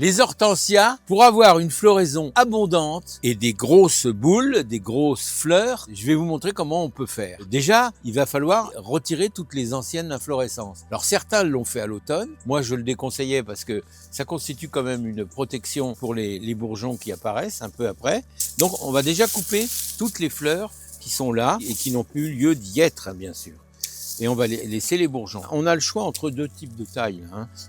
Les hortensias, pour avoir une floraison abondante et des grosses boules, des grosses fleurs, je vais vous montrer comment on peut faire. Déjà, il va falloir retirer toutes les anciennes inflorescences. Alors certains l'ont fait à l'automne, moi je le déconseillais parce que ça constitue quand même une protection pour les bourgeons qui apparaissent un peu après. Donc on va déjà couper toutes les fleurs qui sont là et qui n'ont plus lieu d'y être, bien sûr. Et on va laisser les bourgeons. On a le choix entre deux types de taille.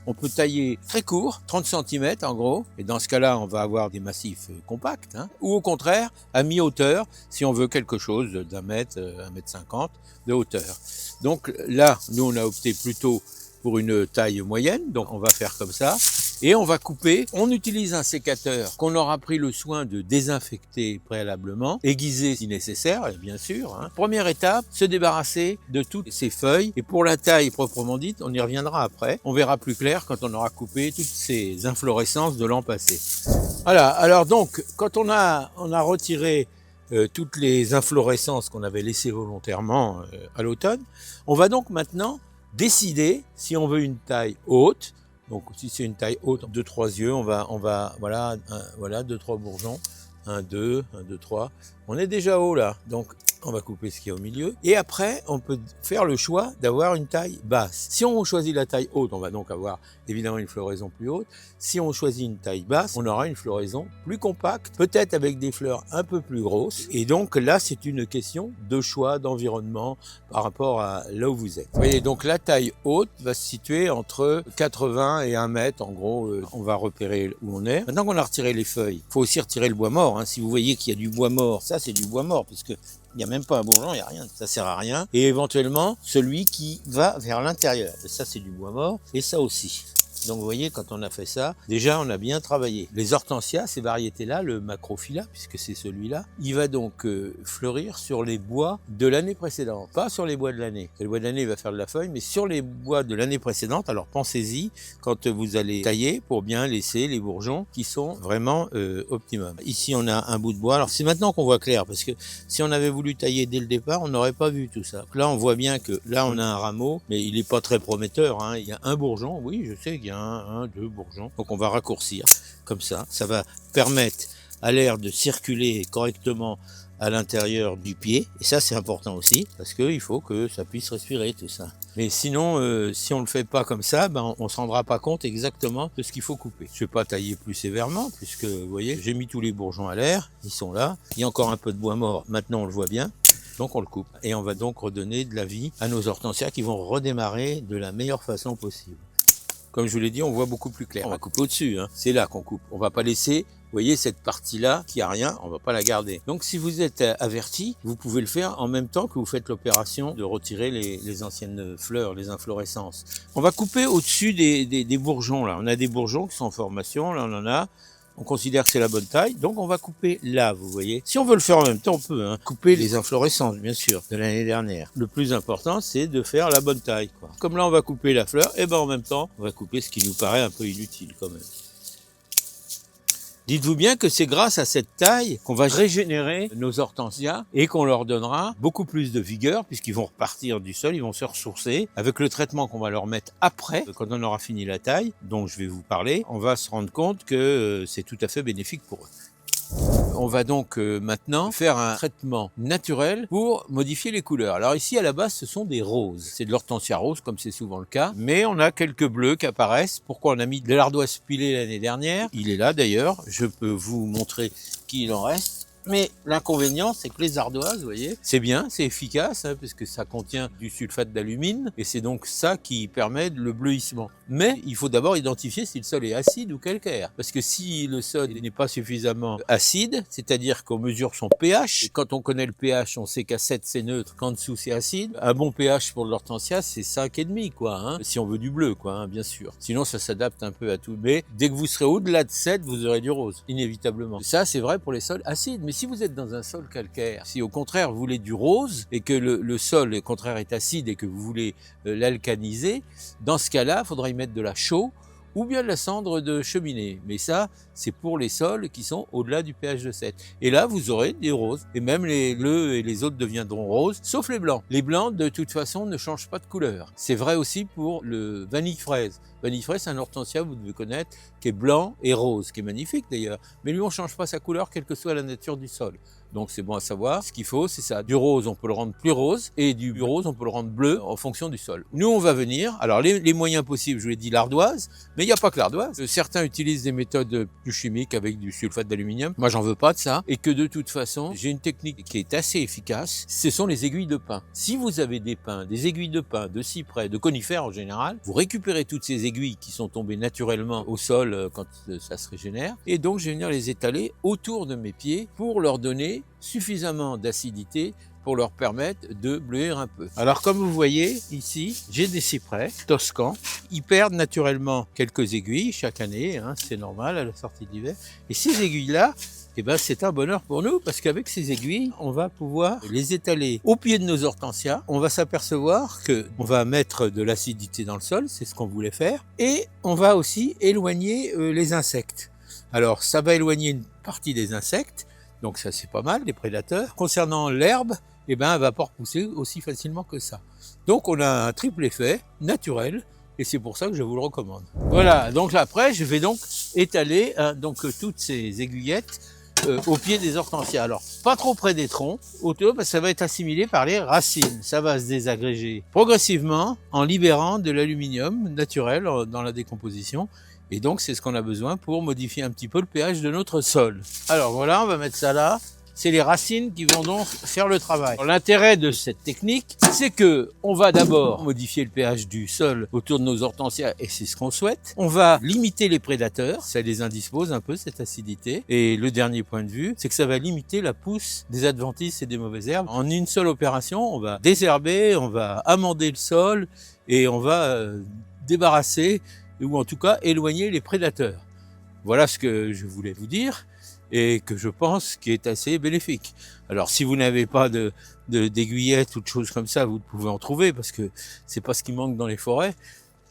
On peut tailler très court, 30 cm en gros, et dans ce cas-là, on va avoir des massifs compacts, ou au contraire, à mi-hauteur, si on veut quelque chose d'un mètre, 1,50 m de hauteur. Donc là, nous, on a opté plutôt pour une taille moyenne, donc on va faire comme ça. Et on va couper, on utilise un sécateur qu'on aura pris le soin de désinfecter préalablement, aiguiser si nécessaire, bien sûr. Première étape, se débarrasser de toutes ces feuilles. Et pour la taille proprement dite, on y reviendra après. On verra plus clair quand on aura coupé toutes ces inflorescences de l'an passé. Voilà, alors donc, quand on a retiré toutes les inflorescences qu'on avait laissées volontairement à l'automne, on va donc maintenant décider si on veut une taille haute. Donc si c'est une taille haute, 2-3 yeux, on va voilà 2-3 bourgeons, 1, 2, 3. On est déjà haut là, donc on va couper ce qu'il y a au milieu. Et après, on peut faire le choix d'avoir une taille basse. Si on choisit la taille haute, on va donc avoir évidemment une floraison plus haute. Si on choisit une taille basse, on aura une floraison plus compacte, peut-être avec des fleurs un peu plus grosses. Et donc là, c'est une question de choix d'environnement par rapport à là où vous êtes. Vous voyez, donc la taille haute va se situer entre 80 et 1 mètre. En gros, on va repérer où on est. Maintenant qu'on a retiré les feuilles, il faut aussi retirer le bois mort. Si vous voyez qu'il y a du bois mort, ça c'est du bois mort, puisque il n'y a même pas un bourgeon, il n'y a rien, ça sert à rien. Et éventuellement, celui qui va vers l'intérieur. Ça, c'est du bois mort, et ça aussi. Donc vous voyez, quand on a fait ça, déjà on a bien travaillé. Les hortensias, ces variétés-là, le macrophylla, puisque c'est celui-là, il va donc fleurir sur les bois de l'année précédente, pas sur les bois de l'année. Le bois de l'année va faire de la feuille, mais sur les bois de l'année précédente. Alors pensez-y quand vous allez tailler pour bien laisser les bourgeons qui sont vraiment optimum. Ici on a un bout de bois. Alors c'est maintenant qu'on voit clair, parce que si on avait voulu tailler dès le départ, on n'aurait pas vu tout ça. Donc là on voit bien que là on a un rameau, mais il n'est pas très prometteur. Il y a un bourgeon, oui je sais qu'il y a un, deux bourgeons. Donc on va raccourcir comme ça. Ça va permettre à l'air de circuler correctement à l'intérieur du pied. Et ça c'est important aussi, parce qu'il faut que ça puisse respirer tout ça. Mais sinon, si on le fait pas comme ça, on se rendra pas compte exactement de ce qu'il faut couper. Je vais pas tailler plus sévèrement, puisque vous voyez, j'ai mis tous les bourgeons à l'air, ils sont là. Il y a encore un peu de bois mort, maintenant on le voit bien. Donc on le coupe. Et on va donc redonner de la vie à nos hortensias qui vont redémarrer de la meilleure façon possible. Comme je vous l'ai dit, on voit beaucoup plus clair. On va couper au-dessus, c'est là qu'on coupe. On va pas laisser, vous voyez, cette partie-là qui a rien, on va pas la garder. Donc si vous êtes averti, vous pouvez le faire en même temps que vous faites l'opération de retirer les anciennes fleurs, les inflorescences. On va couper au-dessus des bourgeons, là. On a des bourgeons qui sont en formation, là on en a. On considère que c'est la bonne taille, donc on va couper là, vous voyez. Si on veut le faire en même temps, on peut couper les inflorescences, bien sûr, de l'année dernière. Le plus important, c'est de faire la bonne taille, quoi. Comme là, on va couper la fleur, et en même temps, on va couper ce qui nous paraît un peu inutile, quand même. Dites-vous bien que c'est grâce à cette taille qu'on va régénérer nos hortensias et qu'on leur donnera beaucoup plus de vigueur puisqu'ils vont repartir du sol, ils vont se ressourcer. Avec le traitement qu'on va leur mettre après, quand on aura fini la taille, dont je vais vous parler, on va se rendre compte que c'est tout à fait bénéfique pour eux. On va donc maintenant faire un traitement naturel pour modifier les couleurs. Alors ici, à la base, ce sont des roses. C'est de l'hortensia rose, comme c'est souvent le cas. Mais on a quelques bleus qui apparaissent. Pourquoi on a mis de l'ardoise pilée l'année dernière? Il est là d'ailleurs. Je peux vous montrer qu'il en reste. Mais l'inconvénient, c'est que les ardoises, vous voyez, c'est bien, c'est efficace, puisque ça contient du sulfate d'alumine, et c'est donc ça qui permet le bleuissement. Mais il faut d'abord identifier si le sol est acide ou calcaire. Parce que si le sol n'est pas suffisamment acide, c'est-à-dire qu'on mesure son pH, et quand on connaît le pH, on sait qu'à 7 c'est neutre, qu'en dessous c'est acide. Un bon pH pour l'hortensia, c'est 5,5, quoi, si on veut du bleu, quoi, bien sûr. Sinon, ça s'adapte un peu à tout. Mais dès que vous serez au-delà de 7, vous aurez du rose, inévitablement. Ça, c'est vrai pour les sols acides. Mais si vous êtes dans un sol calcaire, si au contraire vous voulez du rose et que le sol au contraire est acide et que vous voulez l'alcaniser, dans ce cas-là, il faudra y mettre de la chaux ou bien de la cendre de cheminée. Mais ça, c'est pour les sols qui sont au-delà du pH de 7. Et là, vous aurez des roses. Et même les bleus et les autres deviendront roses, sauf les blancs. Les blancs, de toute façon, ne changent pas de couleur. C'est vrai aussi pour le vanille fraise. Vanille fraise, c'est un hortensia, vous devez connaître, qui est blanc et rose, qui est magnifique d'ailleurs. Mais lui, on ne change pas sa couleur, quelle que soit la nature du sol. Donc c'est bon à savoir. Ce qu'il faut, c'est ça. Du rose, on peut le rendre plus rose, et du rose, on peut le rendre bleu en fonction du sol. Nous, on va venir. Alors les moyens possibles, je vous l'ai dit, l'ardoise, mais il n'y a pas que l'ardoise. Certains utilisent des méthodes plus chimiques avec du sulfate d'aluminium. Moi, j'en veux pas de ça. Et que de toute façon, j'ai une technique qui est assez efficace. Ce sont les aiguilles de pin. Si vous avez des pins, des aiguilles de pin, de cyprès, de conifères en général, vous récupérez toutes ces aiguilles qui sont tombées naturellement au sol quand ça se régénère. Et donc, je vais venir les étaler autour de mes pieds pour leur donner suffisamment d'acidité pour leur permettre de bleuir un peu. Alors comme vous voyez ici, j'ai des cyprès toscans. Ils perdent naturellement quelques aiguilles chaque année, hein, c'est normal à la sortie de l'hiver. Et ces aiguilles-là, eh ben, c'est un bonheur pour nous parce qu'avec ces aiguilles, on va pouvoir les étaler au pied de nos hortensias. On va s'apercevoir qu'on va mettre de l'acidité dans le sol, c'est ce qu'on voulait faire. Et on va aussi éloigner les insectes. Alors ça va éloigner une partie des insectes. Donc ça c'est pas mal, les prédateurs. Concernant l'herbe, eh ben, elle va pas repousser aussi facilement que ça. Donc on a un triple effet naturel et c'est pour ça que je vous le recommande. Voilà, donc là, après je vais donc étaler toutes ces aiguillettes au pied des hortensias. Alors pas trop près des troncs, autour parce que ça va être assimilé par les racines. Ça va se désagréger progressivement en libérant de l'aluminium naturel dans la décomposition. Et donc, c'est ce qu'on a besoin pour modifier un petit peu le pH de notre sol. Alors voilà, on va mettre ça là. C'est les racines qui vont donc faire le travail. L'intérêt de cette technique, c'est que on va d'abord modifier le pH du sol autour de nos hortensias, et c'est ce qu'on souhaite. On va limiter les prédateurs, ça les indispose un peu, cette acidité. Et le dernier point de vue, c'est que ça va limiter la pousse des adventices et des mauvaises herbes. En une seule opération, on va désherber, on va amender le sol, et on va débarrasser ou en tout cas éloigner les prédateurs. Voilà ce que je voulais vous dire et que je pense qui est assez bénéfique. Alors si vous n'avez pas d'aiguillettes ou de choses comme ça, vous pouvez en trouver parce que c'est pas ce qui manque dans les forêts.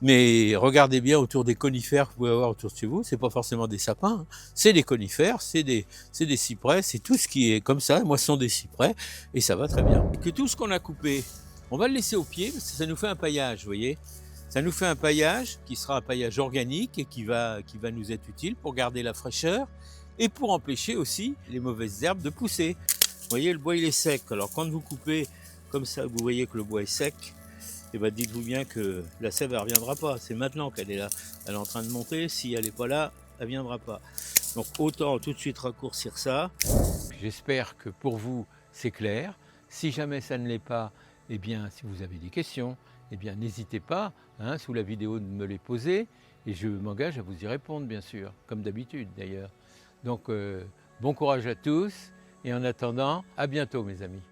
Mais regardez bien autour des conifères que vous pouvez avoir autour de chez vous, c'est pas forcément des sapins, hein. C'est des conifères, c'est des cyprès, c'est tout ce qui est comme ça. Moi, ce sont des cyprès et ça va très bien. Et que tout ce qu'on a coupé, on va le laisser au pied parce que ça nous fait un paillage, vous voyez. Ça nous fait un paillage qui sera un paillage organique et qui va nous être utile pour garder la fraîcheur et pour empêcher aussi les mauvaises herbes de pousser. Vous voyez, le bois il est sec. Alors quand vous coupez comme ça, vous voyez que le bois est sec, et ben dites-vous bien que la sève elle reviendra pas. C'est maintenant qu'elle est là. Elle est en train de monter. Si elle n'est pas là, elle viendra pas. Donc autant tout de suite raccourcir ça. J'espère que pour vous c'est clair. Si jamais ça ne l'est pas, eh bien si vous avez des questions, eh bien n'hésitez pas, hein, sous la vidéo, de me les poser et je m'engage à vous y répondre, bien sûr, comme d'habitude d'ailleurs. Donc bon courage à tous et en attendant, à bientôt mes amis.